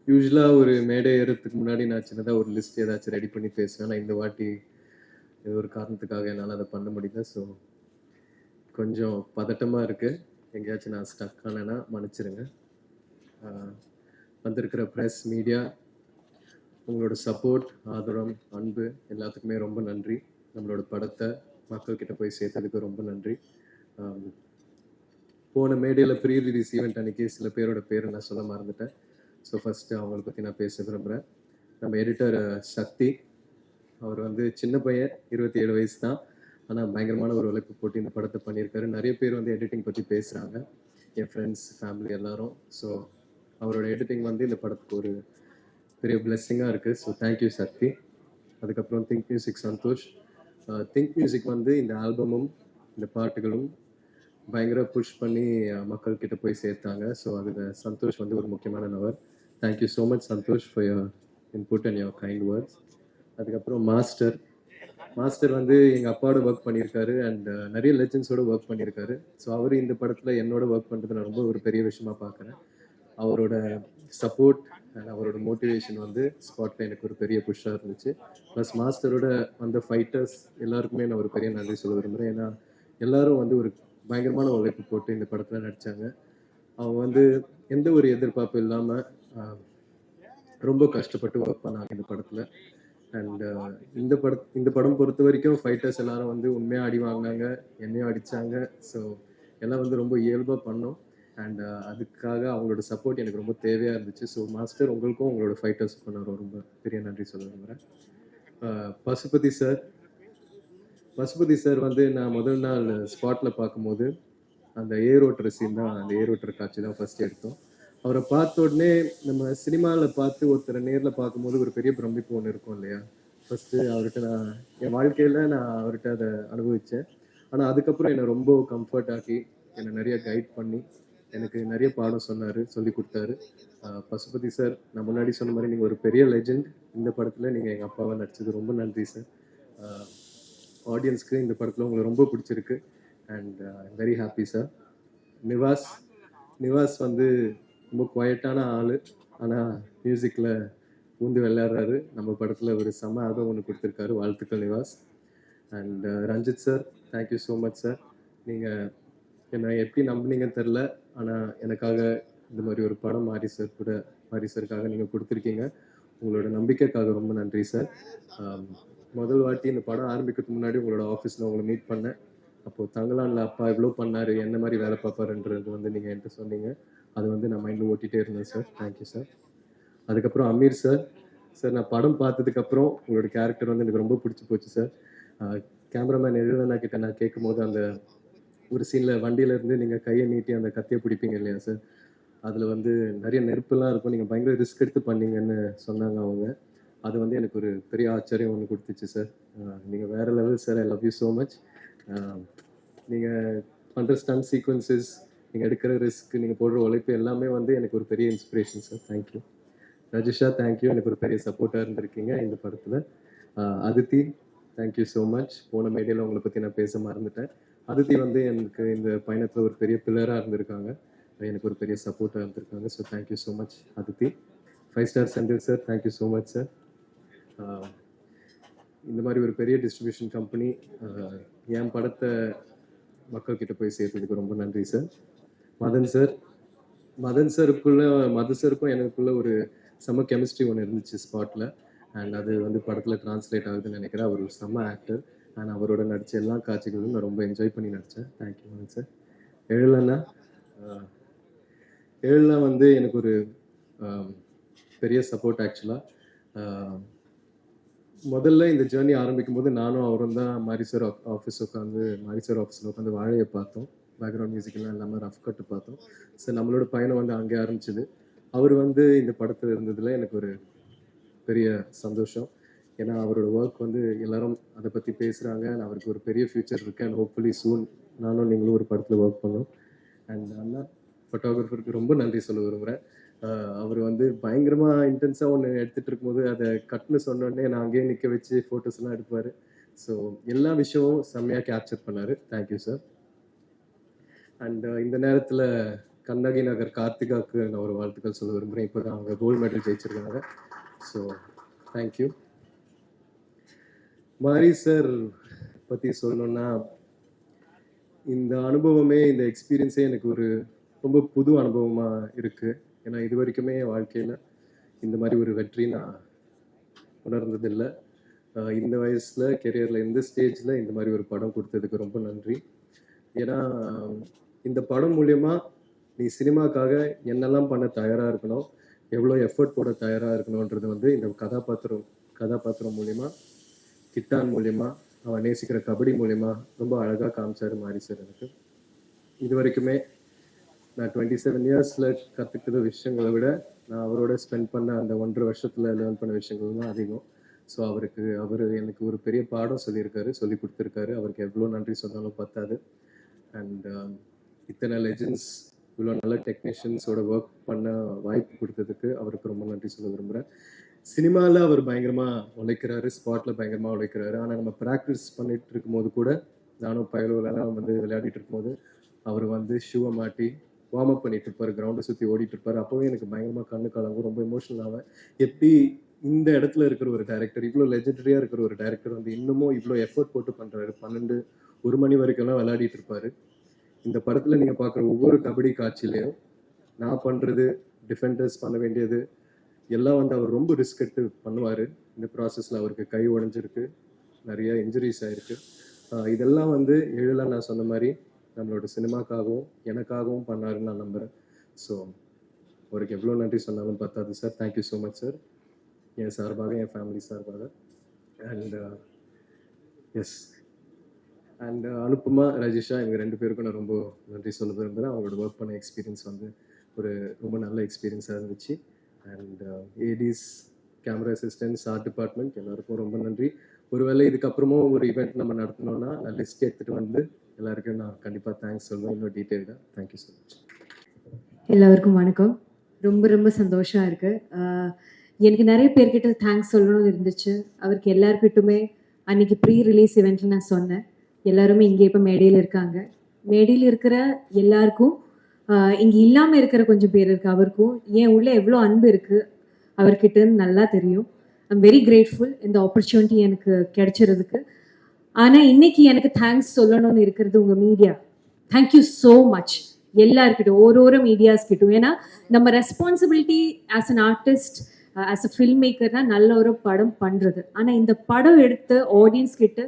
யூஸ்வலாக ஒரு மேடை ஏறதுக்கு முன்னாடி நான் சின்னதாக ஒரு லிஸ்ட் ஏதாச்சும் ரெடி பண்ணி பேசுவேன். ஆனால் இந்த வாட்டி ஏதோ ஒரு காரணத்துக்காக என்னால் அதை பண்ண முடியல. ஸோ கொஞ்சம் பதட்டமாக இருக்குது. எங்கேயாச்சும் நான் ஸ்டக் ஆனேன்னா மன்னிச்சிருங்க. வந்திருக்கிற ப்ரெஸ், மீடியா, உங்களோட சப்போர்ட், ஆதரவு, அன்பு எல்லாத்துக்குமே ரொம்ப நன்றி. நம்மளோட படத்தை மக்கள்கிட்ட போய் சேர்த்ததுக்கு ரொம்ப நன்றி. போன மேடையில் ப்ரீ ரிலீஸ் ஈவெண்ட் அன்றைக்கி சில பேரோட பேரை நான் சொல்ல மறந்துட்டேன். ஸோ ஃபஸ்ட்டு அவங்கள பற்றி நான் பேச விரும்புகிறேன். நம்ம எடிட்டர் சக்தி, அவர் வந்து சின்ன பையன், 27 வயசு தான். ஆனால் பயங்கரமான ஒரு உழைப்பு போட்டு இந்த படத்தை பண்ணியிருக்காரு. நிறைய பேர் வந்து எடிட்டிங் பற்றி பேசுகிறாங்க, என் ஃப்ரெண்ட்ஸ், ஃபேமிலி எல்லாரும். ஸோ அவரோட எடிட்டிங் வந்து இந்த படத்துக்கு ஒரு பெரிய பிளெஸ்ஸிங்காக இருக்குது. So thank you Sakthi. அதுக்கப்புறம் think music Santhosh. Think music வந்து இந்த ஆல்பமும் இந்த பாட்டுகளும் பயங்கர புஷ் பண்ணி மக்கள்கிட்ட போய் சேர்த்தாங்க. ஸோ அதில் சந்தோஷ் வந்து ஒரு முக்கியமான நபர். Thank you so much Santhosh for your input and your kind words. அதுக்கப்புறம் மாஸ்டர் வந்து எங்கள் அப்பாவோட ஒர்க் பண்ணியிருக்காரு அண்ட் நிறைய லெஜெண்ட்ஸோட ஒர்க் பண்ணியிருக்காரு. ஸோ அவர் இந்த படத்தில் என்னோட ஒர்க் பண்ணுறது நான் ரொம்ப ஒரு பெரிய விஷயமா பார்க்குறேன். அவரோட சப்போர்ட் அண்ட் அவரோட மோட்டிவேஷன் வந்து ஸ்பாட்டில் எனக்கு ஒரு பெரிய புஷ்ஷாக இருந்துச்சு. ப்ளஸ் மாஸ்டரோட அந்த ஃபைட்டர்ஸ் எல்லாருக்குமே நான் ஒரு பெரிய நன்றி சொல்ல விரும்புகிறேன். ஏன்னா எல்லாரும் வந்து ஒரு பயங்கரமான உழைப்பு போட்டு இந்த படத்தில் நடித்தாங்க. அவங்க வந்து எந்த ஒரு எதிர்பார்ப்பு இல்லாமல் ரொம்ப கஷ்டப்பட்டு ஒர்க் பண்ணாங்க இந்த படத்தில். அண்ட் இந்த படம் பொறுத்த வரைக்கும் ஃபைட்டர்ஸ் எல்லாரும் வந்து உண்மையாக அடி வாங்கினாங்க, என்னையும் அடித்தாங்க. ஸோ எல்லாம் வந்து ரொம்ப இயல்பாக பண்ணோம். அண்ட் அதுக்காக அவங்களோட சப்போர்ட் எனக்கு ரொம்ப தேவையாக இருந்துச்சு. ஸோ மாஸ்டர், உங்களுக்கும் உங்களோட ஃபைட்டர்ஸுக்கும் நான் ரொம்ப பெரிய நன்றி சொல்ல விரும்புகிறேன். பசுபதி சார் வந்து நான் முதல் நாள் ஸ்பாட்டில் பார்க்கும்போது அந்த ஏரோட்டுற சீன் தான், அந்த ஏரோட்டுற காட்சி தான் ஃபஸ்ட்டு எடுத்தோம். அவரை பார்த்த உடனே நம்ம சினிமாவில் பார்த்து ஒருத்தரை நேரில் பார்க்கும்போது ஒரு பெரிய பிரமிப்பு ஒன்று இருக்கும் இல்லையா? ஃபஸ்ட்டு அவர்கிட்ட நான் என் வாழ்க்கையில் நான் அவர்கிட்ட அதை அனுபவித்தேன். ஆனால் அதுக்கப்புறம் என்னை ரொம்ப கம்ஃபர்ட் ஆக்கி என்னை நிறைய கைட் பண்ணி எனக்கு நிறைய பாடம் சொன்னார், சொல்லி கொடுத்தாரு. பசுபதி சார், நான் முன்னாடி சொன்ன மாதிரி நீங்கள் ஒரு பெரிய லெஜெண்ட். இந்த படத்தில் நீங்கள் எங்கள் அப்பாவை நடிச்சது ரொம்ப நன்றி சார். ஆடியன்ஸ்க்கு இந்த படத்தில் உங்களை ரொம்ப பிடிச்சிருக்கு and very happy sir. Nivas வந்து ரொம்ப குவைட்டான ஆள், ஆனால் மியூசிக்கில் ஊந்து விளையாடுறாரு. நம்ம படத்தில் ஒரு செம்ம ஆல்பம் ஒன்று கொடுத்துருக்காரு. வாழ்த்துக்கள் Nivas. And Ranjith sir, thank you so much sir. நீங்கள் என்னை எப்படி நம்பினீங்கன்னு தெரில, ஆனால் எனக்காக இந்த மாதிரி ஒரு படம் மாரி சாருக்காக நீங்கள் கொடுத்துருக்கீங்க. உங்களோட நம்பிக்கைக்காக ரொம்ப நன்றி சார். முதல் வாட்டி இந்த படம் ஆரம்பிக்கிறதுக்கு முன்னாடி உங்களோட ஆஃபீஸில் உங்களை மீட் பண்ணேன். அப்போது தங்கலான்ல அப்பா இவ்வளோ பண்ணார், என்ன மாதிரி வேலை பார்ப்பாருன்றது வந்து நீங்கள் என்கிட்ட சொன்னீங்க. அது வந்து நான் மைண்டில் ஓட்டிகிட்டே இருந்தேன் சார். Thank you sir. அதுக்கப்புறம் அமீர் சார், நான் படம் பார்த்ததுக்கப்புறம் உங்களோட கேரக்டர் வந்து எனக்கு ரொம்ப பிடிச்சி போச்சு சார். கேமராமேன் எழுதனா கிட்ட நான் கேட்கும் போது அந்த ஒரு சீனில் வண்டியிலேருந்து நீங்கள் கையை நீட்டி அந்த கத்தியை பிடிப்பீங்க இல்லையா சார், அதில் வந்து நிறைய நெருப்புலாம் இருக்கும், நீங்கள் பயங்கர ரிஸ்க் எடுத்து பண்ணீங்கன்னு சொன்னாங்க அவங்க. அது வந்து எனக்கு ஒரு பெரிய ஆச்சரியம் ஒன்று கொடுத்துச்சு சார். நீங்கள் வேறு level sir. I love you so much. நீங்கள் பண்ணுற ஸ்டன்ட் சீக்வன்சஸ், நீங்கள் எடுக்கிற ரிஸ்க், நீங்கள் போடுற உழைப்பு எல்லாமே வந்து எனக்கு ஒரு பெரிய inspiration sir. Thank you. Rajisha, thank you. எனக்கு ஒரு பெரிய சப்போர்ட்டாக இருந்திருக்கீங்க இந்த படத்தில். Aditi, thank you so much. போன மேடையில் உங்களை பற்றி நான் பேச மறந்துட்டேன். அதித்தி வந்து எனக்கு இந்த பயணத்தில் ஒரு பெரிய பில்லராக இருந்திருக்காங்க, எனக்கு ஒரு பெரிய சப்போர்ட்டாக இருந்திருக்காங்க. So thank you so much Aditi. 5 star Senthil sir, thank you so much sir. இந்த மாதிரி ஒரு பெரிய டிஸ்ட்ரிபியூஷன் கம்பெனி என் படத்தை மக்கள்கிட்ட போய் சேர்த்ததுக்கு ரொம்ப நன்றி சார். மதன் சாருக்கும் எனக்குள்ள ஒரு செம்ம கெமிஸ்ட்ரி ஒன்று இருந்துச்சு ஸ்பாட்டில். அண்ட் அது வந்து படத்தில் டிரான்ஸ்லேட் ஆகுதுன்னு நினைக்கிறேன். அவர் ஒரு செம்ம ஆக்டர் அண்ட் அவரோட நடித்த எல்லா காட்சிகளும் நான் ரொம்ப என்ஜாய் பண்ணி நடித்தேன். Thank you Madhan sir. ஏழுனா வந்து எனக்கு ஒரு பெரிய சப்போர்ட் ஆக்சுவலாக. முதல்ல இந்த ஜேர்னி ஆரம்பிக்கும் போது நானும் அவரும் தான் மாரிசார் ஆஃபீஸில் உட்காந்து வாழையை பார்த்தோம். பேக்ரவுண்ட் மியூசிக்லாம் இல்லாமல் ரஃப் கட்டு பார்த்தோம். ஸோ நம்மளோட பயணம் வந்து அங்கே ஆரம்பிச்சிது. அவர் வந்து இந்த படத்தில் இருந்ததில் எனக்கு ஒரு பெரிய சந்தோஷம். ஏன்னா அவரோட ஒர்க் வந்து எல்லாரும் அதை பற்றி பேசுகிறாங்க. அவருக்கு ஒரு பெரிய ஃப்யூச்சர் இருக்குது அண்ட் ஹோப்ஃபுல்லி சூன் நானும் நீங்களும் ஒரு படத்தில் ஒர்க் பண்ணோம். அண்ட் அண்ணா ஃபோட்டோகிராஃபருக்கு ரொம்ப நன்றி சொல்ல விரும்புகிறேன். அவர் வந்து பயங்கரமாக இன்டென்ஸாக ஒன்று எடுத்துகிட்டு இருக்கும்போது அதை கட்னு சொன்னோடனே நான் அங்கேயே நிற்க வச்சு ஃபோட்டோஸ்லாம் எடுப்பார். ஸோ எல்லா விஷயமும் செம்மையாக கேப்சர் பண்ணார். Thank you sir. அண்ட் இந்த நேரத்தில் கண்ணகி நகர் கார்த்திகாவுக்கு நான் ஒரு வாழ்த்துக்கள் சொல்ல விரும்புகிறேன். இப்போ தான் அவங்க கோல்டு மெடல் ஜெயிச்சிருக்காங்க. So thank you. மாரி சார் பற்றி சொல்லணுன்னா, இந்த அனுபவமே, இந்த எக்ஸ்பீரியன்ஸே எனக்கு ஒரு ரொம்ப புது அனுபவமாக இருக்குது. ஏன்னா இது வரைக்குமே என் வாழ்க்கையில் இந்த மாதிரி ஒரு வெற்றி நான் உணர்ந்ததில்லை. இந்த வயசில் கெரியரில் இந்த ஸ்டேஜில் இந்த மாதிரி ஒரு படம் கொடுத்ததுக்கு ரொம்ப நன்றி. ஏன்னா இந்த படம் மூலயமா நீ சினிமாக்காக என்னெல்லாம் பண்ண தயாராக இருக்கணும், எவ்வளோ எஃபர்ட் போட தயாராக இருக்கணுன்றது வந்து இந்த கதாபாத்திரம் மூலயமா, கிட்டான் மூலயமா, அவன் நேசிக்கிற கபடி மூலயமா ரொம்ப அழகாக காமிச்சார் மாரி சார். எனக்கு இது வரைக்குமே நான் 27 இயர்ஸில் கற்றுக்கிற விஷயங்களை விட நான் அவரோட ஸ்பெண்ட் பண்ண அந்த 1.5 வருஷத்தில் லேர்ன் பண்ண விஷயங்கள் தான் அதிகம். ஸோ அவர் எனக்கு ஒரு பெரிய பாடம் சொல்லி கொடுத்துருக்காரு. அவருக்கு எவ்வளோ நன்றி சொன்னாலும் பத்தாது. அண்ட் இத்தனை லெஜண்ட்ஸ், இவ்வளோ நல்ல டெக்னீஷியன்ஸோட ஒர்க் பண்ண வாய்ப்பு கொடுத்ததுக்கு அவருக்கு ரொம்ப நன்றி சொல்ல விரும்புகிறேன். சினிமாவில் அவர் பயங்கரமாக உழைக்கிறாரு, ஸ்பாட்டில் பயங்கரமாக உழைக்கிறாரு. ஆனால் நம்ம ப்ராக்டிஸ் பண்ணிட்டு இருக்கும்போது கூட, நானும் பயலுவலாம் வந்து விளையாடிட்டு இருக்கும்போது அவர் வந்து ஷூவை மாட்டி வார்ம் அப் பண்ணிட்டு இருப்பார், கிரவுண்டை சுற்றி ஓடிட்டு இருப்பார். அப்போவே எனக்கு பயங்கரமாக கண்ணு கலங்கும், ரொம்ப எமோஷனல் ஆவேன். எப்படி இந்த இடத்துல இருக்கிற ஒரு டைரக்டர், இவ்வளோ லெஜெண்டரியாக இருக்கிற ஒரு டைரக்டர் வந்து இன்னமும் இவ்வளோ எஃபர்ட் போட்டு பண்ணுறாரு. 12-1 மணி வரைக்கும்லாம் விளையாடிட்டு இருப்பார். இந்த படத்தில் நீங்கள் பார்க்குற ஒவ்வொரு கபடி காட்சியிலையும் நான் பண்ணுறது, டிஃபெண்டர்ஸ் பண்ண வேண்டியது எல்லாம் வந்து அவர் ரொம்ப ரிஸ்க் எடுத்து பண்ணுவார். இந்த ப்ராசஸில் அவருக்கு கை உடஞ்சிருக்கு, நிறைய இன்ஜுரிஸ் ஆகிருக்கு. இதெல்லாம் வந்து எழிலாக நான் சொன்ன மாதிரி நம்மளோட சினிமாக்காகவும் எனக்காகவும் பண்ணாருன்னு நான் நம்புகிறேன். ஸோ அவருக்கு எவ்வளோ நன்றி சொன்னாலும் பத்தாது sir. Thank you so much sir, என் சார்பாக, என் ஃபேமிலி சார்பாக. And yes, and Anupama, Rajisha, இவங்க 2 பேருக்கும் நான் ரொம்ப நன்றி சொல்ல விரும்புகிறேன். அவங்களோட ஒர்க் பண்ண எக்ஸ்பீரியன்ஸ் வந்து ஒரு ரொம்ப நல்ல எக்ஸ்பீரியன்ஸாக இருந்துச்சு. And ADs, camera assistants, art department எல்லாருக்கும் ரொம்ப நன்றி. ஒருவேளை இதுக்கப்புறமும் ஒரு ஈவெண்ட் நம்ம நடத்தணும்னா நான் லிஸ்ட் எடுத்துகிட்டு வந்து எல்லாருக்கும் நான் கண்டிப்பாக தேங்க்ஸ் சொல்வேன், இன்னும் டீட்டெயில்டாக. Thank you so much. எல்லாருக்கும் வணக்கம். ரொம்ப ரொம்ப சந்தோஷம் இருக்குது. எனக்கு நிறைய பேர்கிட்ட தேங்க்ஸ் சொல்லணும்னு இருந்துச்சு. அவருக்கு எல்லாருக்கிட்டுமே அன்றைக்கி ப்ரீ ரிலீஸ் இவெண்ட்டில் நான் சொன்னேன். எல்லாருமே இங்கே இப்போ மேடையில் இருக்காங்க. மேடையில் இருக்கிற எல்லாருக்கும், இங்கே இல்லாமல் இருக்கிற கொஞ்சம் பேர் இருக்குது, அவருக்கும் ஏன் உள்ள எவ்வளோ அன்பு இருக்குது அவர்கிட்டன்னு நல்லா தெரியும். ஐம் வெரி கிரேட்ஃபுல் இந்த ஆப்பர்ச்சுனிட்டி எனக்கு கிடைச்சிறதுக்கு. ஆனால் இன்னைக்கு எனக்கு தேங்க்ஸ் சொல்லணும்னு இருக்கிறது உங்கள் மீடியா. தேங்க்யூ ஸோ மச் எல்லாருக்கிட்டும், ஒரு மீடியாஸ்கிட்டும். ஏன்னா நம்ம responsibility as an artist, as a film மேக்கர்னா நல்ல ஒரு படம் பண்ணுறது. ஆனால் இந்த படம் எடுத்து ஆடியன்ஸ் கிட்ட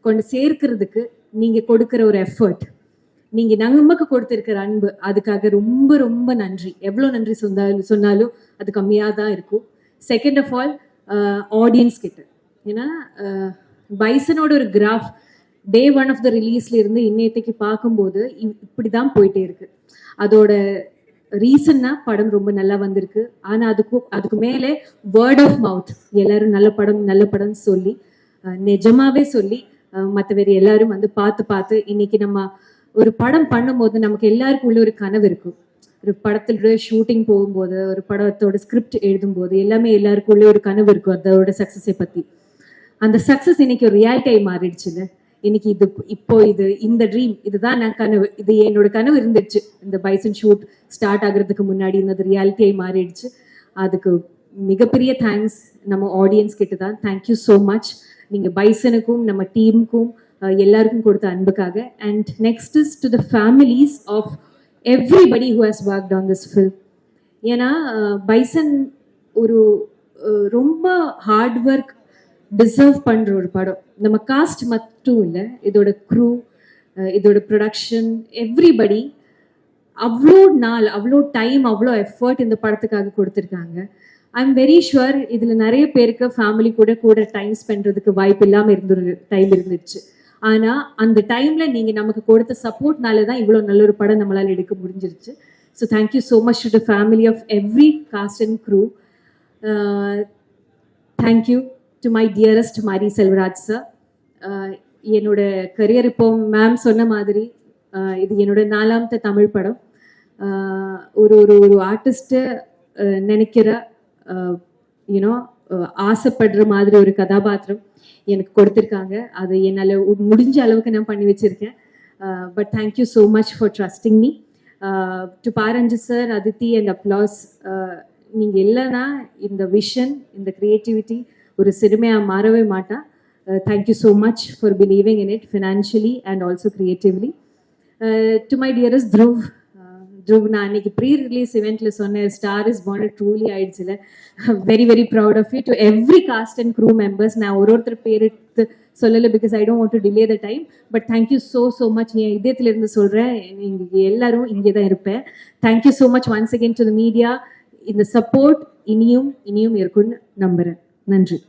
கொண்டு சேர்க்கிறதுக்கு நீங்கள் கொடுக்குற ஒரு எஃபர்ட், நீங்கள் நமக்கு கொடுத்துருக்கிற அன்பு, அதுக்காக ரொம்ப ரொம்ப நன்றி. எவ்வளோ நன்றி சொன்னாலும் அது கம்மியாக தான் இருக்கும். செகண்ட் ஆஃப் ஆல் ஆடியன்ஸ் கிட்ட, ஏன்னா பைசனோட ஒரு கிராஃப் டே 1 ஆஃப் த ரிலீஸ்ல இருந்து இன்னைக்கு பார்க்கும்போது இப்படி தான் போயிட்டே இருக்கு. அதோட ரீசன்னா படம் ரொம்ப நல்லா வந்திருக்கு. ஆனால் அதுக்கு மேலே வேர்ட் ஆஃப் மவுத், எல்லாரும் நல்ல படம் சொல்லி, நிஜமாவே சொல்லி மற்ற வேறு எல்லாரும் வந்து பார்த்து இன்னைக்கு நம்ம ஒரு படம் பண்ணும்போது நமக்கு எல்லாருக்கும் உள்ள ஒரு கனவு இருக்கும். ஒரு படத்தோட ஷூட்டிங் போகும்போது, ஒரு படத்தோட ஸ்கிரிப்ட் எழுதும்போது எல்லாமே எல்லாருக்கும் உள்ள ஒரு கனவு இருக்கும் அதோட சக்ஸஸை பற்றி. அந்த சக்ஸஸ் இன்னைக்கு ஒரு ரியாலிட்டியாகி மாறிடுச்சுங்க. இன்னைக்கு இந்த ட்ரீம், இதுதான் நான் கனவு, இது என்னோட கனவு இருந்துச்சு. இந்த பைசன் ஷூட் ஸ்டார்ட் ஆகுறதுக்கு முன்னாடி இந்த ரியாலிட்டியாகி மாறிடுச்சு. அதுக்கு மிகப்பெரிய தேங்க்ஸ் நம்ம ஆடியன்ஸ் கிட்ட தான். Thank you so much. நீங்கள் பைசனுக்கும் நம்ம டீமுக்கும் எல்லாருக்கும் கொடுத்த அன்புக்காக. And next is to the families of everybody who has worked on this film. ஏன்னா பைசன் ஒரு ரொம்ப ஹார்ட் ஒர்க் டிசர்வ் பண்ணுற ஒரு படம். நம்ம காஸ்ட் மட்டும் இல்லை, இதோட க்ரூ, இதோட ப்ரொடக்ஷன், எவ்ரிபடி அவ்வளோ நாள், அவ்வளோ டைம், அவ்வளோ எஃபர்ட் இந்த படத்துக்காக கொடுத்துருக்காங்க. ஐ எம் வெரி ஷுவர் இதில் நிறைய பேருக்கு ஃபேமிலி கூட டைம் ஸ்பெண்ட்றதுக்கு வாய்ப்பு இல்லாமல் டைம் இருந்துச்சு. ஆனால் அந்த டைமில் நீங்கள் நமக்கு கொடுத்த சப்போர்ட்னால தான் இவ்வளோ நல்ல ஒரு படம் நம்மளால் எடுக்க முடிஞ்சிருச்சு. So thank you so much to the family of every cast and crew. Thank you to my dearest Mari Selvaraj sir. என்னோட கரியர் இப்போ மேம் சொன்ன மாதிரி இது என்னோட 4வது தமிழ் படம். ஒரு ஆர்டிஸ்ட்டை நினைக்கிற, யூனோ, ஆசைப்படுற மாதிரி ஒரு கதாபாத்திரம் எனக்கு கொடுத்துருக்காங்க. அது என்னால் முடிஞ்ச அளவுக்கு நான் பண்ணி வச்சுருக்கேன். But thank you so much for trusting me. To பாரஞ்சு சார், அதித்தி அண்ட் அப்ளாஸ், நீங்கள் இல்லைன்னா இந்த விஷன், இந்த க்ரியேட்டிவிட்டி ஒரு சிறுமையாக மாறவே மாட்டா. Thank you so much for believing in it financially and also creatively. To my dearest Dhruv, நான் அன்னைக்கு ப்ரீ ரிலீஸ் இவெண்ட்டில் சொன்னேன், ஸ்டார் இஸ் born ட்ரூலி ஆயிடுச்சுல. Very very proud of you. To every cast and crew members, நான் ஒருத்தர் பேர் எடுத்து சொல்லலை because I don't want to delay the time, but thank you so much. என் இதயத்திலிருந்து சொல்கிறேன், நீங்கள் எல்லாரும் இங்கே தான் இருப்பேன். Thank you so much once again to the media. இந்த சப்போர்ட் இனியும் இருக்கும்னு நம்புகிறேன். நன்றி.